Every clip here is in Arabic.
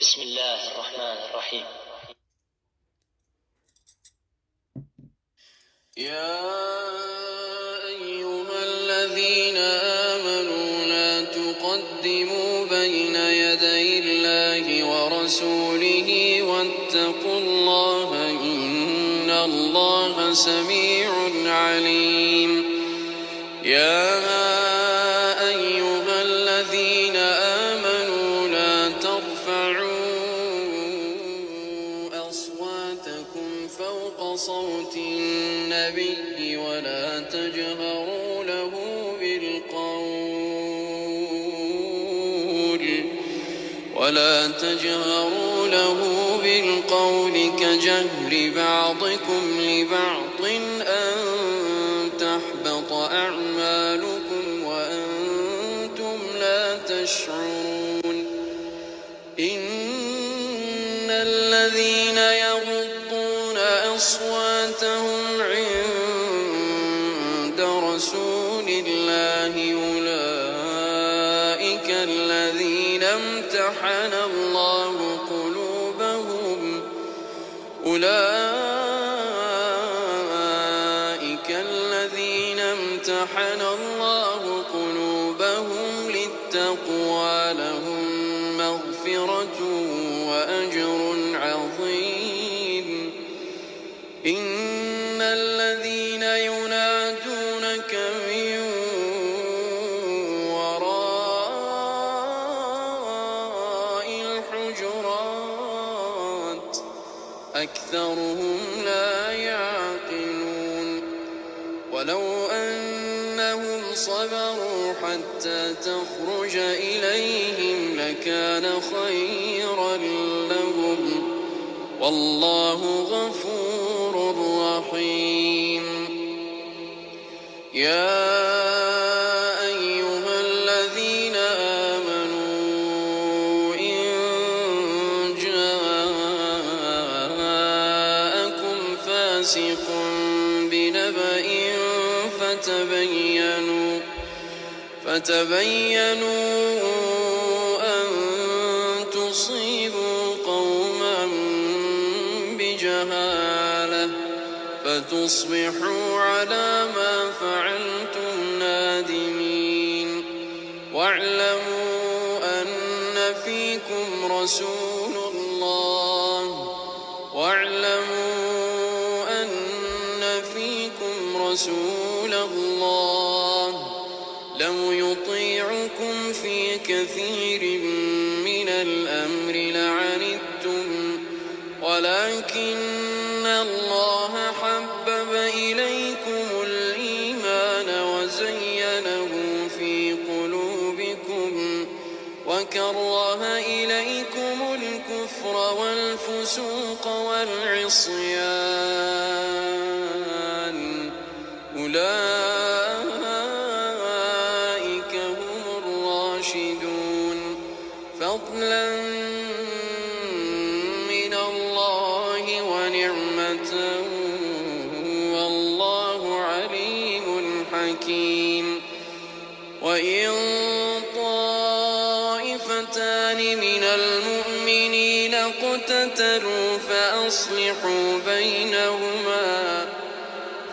بسم الله الرحمن الرحيم. يا أيها الذين آمنوا لا تقدموا بين يدي الله ورسوله واتقوا الله إن الله سميع عليم. يا أيها الذين آمنوا لا ترفعوا أصواتكم فوق صوت النبي ولا تجهروا له بالقول كجهر بعضكم لبعض أن تحبط أعمالكم وأنتم لا تشعرون. إن الذين يغضون أصواتهم عند رسول الله أولئك الذين امتحن الله قلوبهم للتقوى لهم مغفرة وأجر عظيم. إن الذين ينادونك من وراء الحجرات أكثرهم لا يعقلون. ولو أنهم صبروا حتى تخرج إليهم لكان خيرا لهم والله غفور رحيم. يا أيها الذين آمنوا إن جاءكم فاسق بنبأ فتبينوا أن تصيبوا قوما بجهالة فتصبحوا على ما فعلتم نادمين. واعلموا أن فيكم رسول الله لو يطيعكم في كثير من الأمر لعنتم ولكن الله حبب إليكم الإيمان وزينه في قلوبكم وكره إليكم الكفر والفسوق والعصيان أولئك هم الراشدون فضلا من الله ونعمة والله عليم حكيم. وإن طائفتان من المؤمنين اقتتلوا فأصلحوا بينهما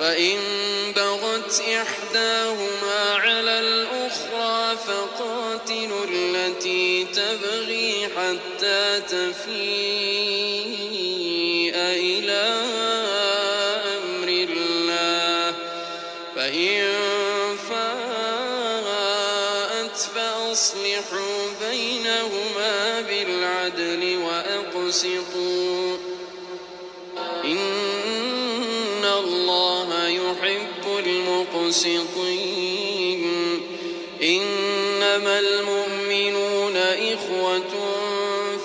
فإن بغت إحداهما على الأخرى فقاتلوا التي تبغي حتى تفيء إلى أمر الله فإن فاءت فأصلحوا بينهما بالعدل وأقسطوا إن الله يحب المقسطين. إنما المؤمنون إخوة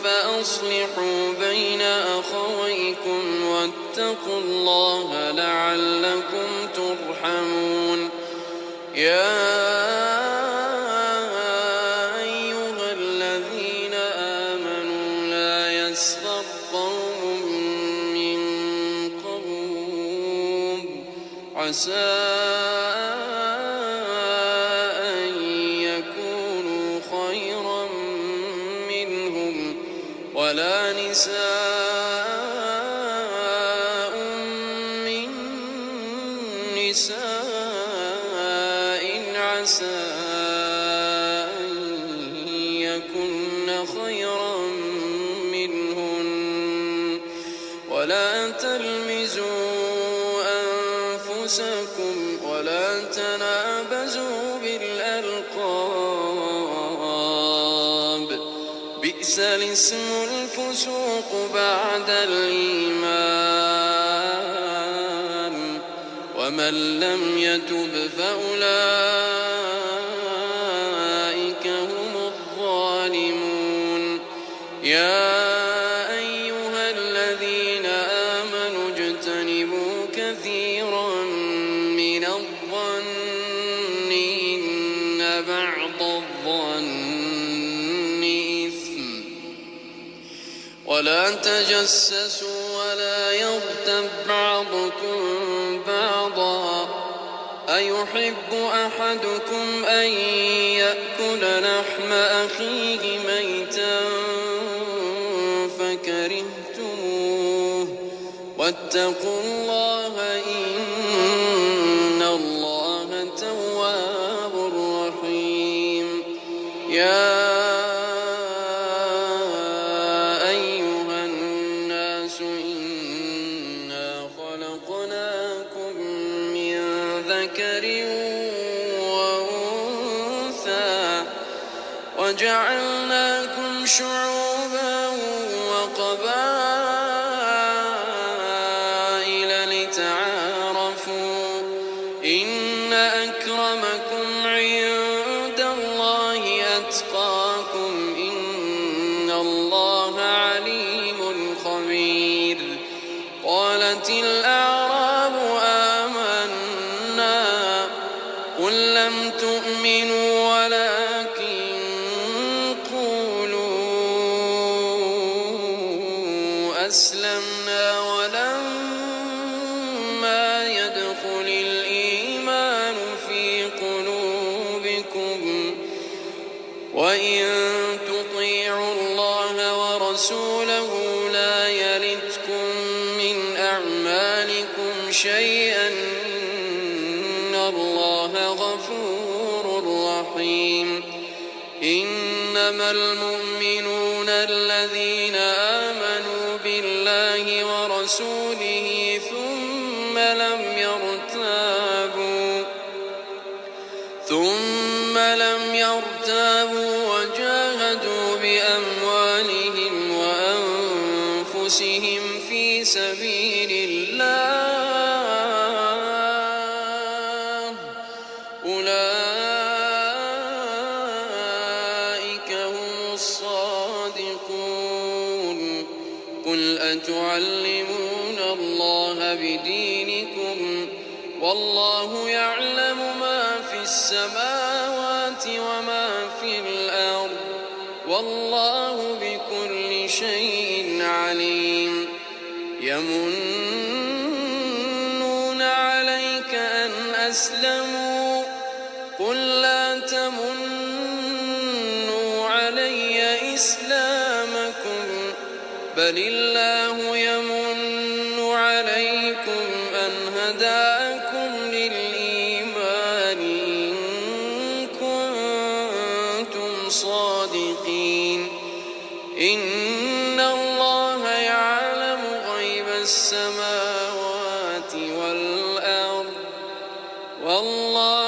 فأصلحوا بين أخويكم واتقوا الله لعلكم ترحمون. يا أيها الذين آمنوا لا يسخر قوم من قوم عسى ولا نساء من نساء عسى أن يكن خيرا منهن ولا تلمزوا أنفسكم ولا تنابزوا بالألقاب بئس الاسم الفسوق بعد الإيمان ومن لم يتب فأولئك هم الظالمون يا أيها الذين آمنوا اجتنبوا كثيرا من الظن إن بعض الظن إثم ولا تجسسوا ولا يغتب بعضكم بعضا أيحب أحدكم أن يأكل لحم أخيه ميتا فكرهتموه واتقوا الله إن الله تواب رحيم يا أيها الناس إنا خلقناكم من ذكر وأنثى وجعلناكم شعوبا وقبائل لتعارفوا إن أكرمكم عند الله أتقاكم إن الله عليم خبير قالت الأعراب آمنا قل لم تؤمنوا ولكن قولوا أسلمنا ولما يدخل الإيمان في قلوبكم وإن تطيعوا الله ورسوله لا يلتكم من أعمالكم شيئا إن الله غفور رحيم إنما المؤمنون الذين آمنوا بالله ورسوله ثم لم يرتابوا وجاهدوا بأموالهم وأنفسهم في سبيل الله أولئك هم الصادقون قل أتعلمون الله بدينكم والله يعلم ما في السماوات وما في الأرض والله بكل شيء عليم يمنون عليك أن أسلموا قل لا تمنوا علي إسلامكم بل الله يمن عليكم أن هداكم للإيمان إن كنتم صادقين إن الله يعلم غيب السماوات والأرض والله